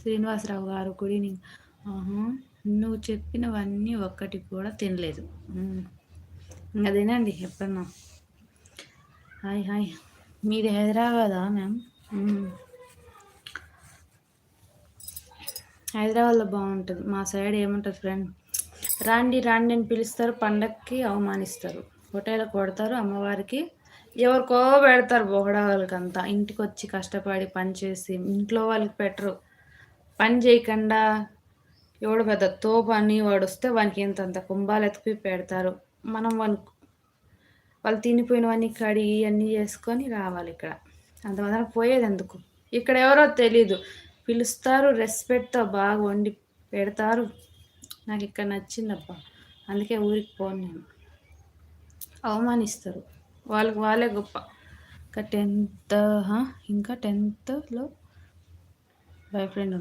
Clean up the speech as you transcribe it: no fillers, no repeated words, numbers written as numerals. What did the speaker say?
శ్రీనివాసరావు గారు good evening. ఆహా! నువ్వు చెప్పినవన్నీ ఒక్కటి కూడా తినలేదు. ఇంక తినండి ఎప్పుడన్నా. Hi hi. మీది హైదరాబాదా మ్యామ్? హైదరాబాద్లో బాగుంటుంది. మా సైడ్ ఏముంటుంది ఫ్రెండ్, రాండి రాండి అని పిలుస్తారు, పండక్కి అవమానిస్తారు, హోటల్ కొడతారు అమ్మవారికి, ఎవరికో పెడతారు బొగడాలకంతా. ఇంటికి వచ్చి కష్టపడి పని చేసి ఇంట్లో వాళ్ళకి పెట్టరు. పని చేయకుండా ఎవడు పెద్ద తోపు అని వాడు వస్తే వానికి ఇంతంత కుంభాలు ఎత్తుకుని పెడతారు. మనం వాళ్ళు తినిపోయినవన్నీ కడిగి అన్నీ చేసుకొని రావాలి. ఇక్కడ అంత మాత్రం పోయేది ఎందుకు? ఇక్కడ ఎవరో తెలీదు, పిలుస్తారు, రెస్పెక్ట్తో బాగా వండి పెడతారు. నాకు ఇక్కడ నచ్చిందబ్బా, అందుకే ఊరికి పోను నేను. అవమానిస్తారు, వాళ్ళకి వాళ్ళే గొప్ప. ఇంకా 10th ఇంకా 10thలో బాయ్ ఫ్రెండ్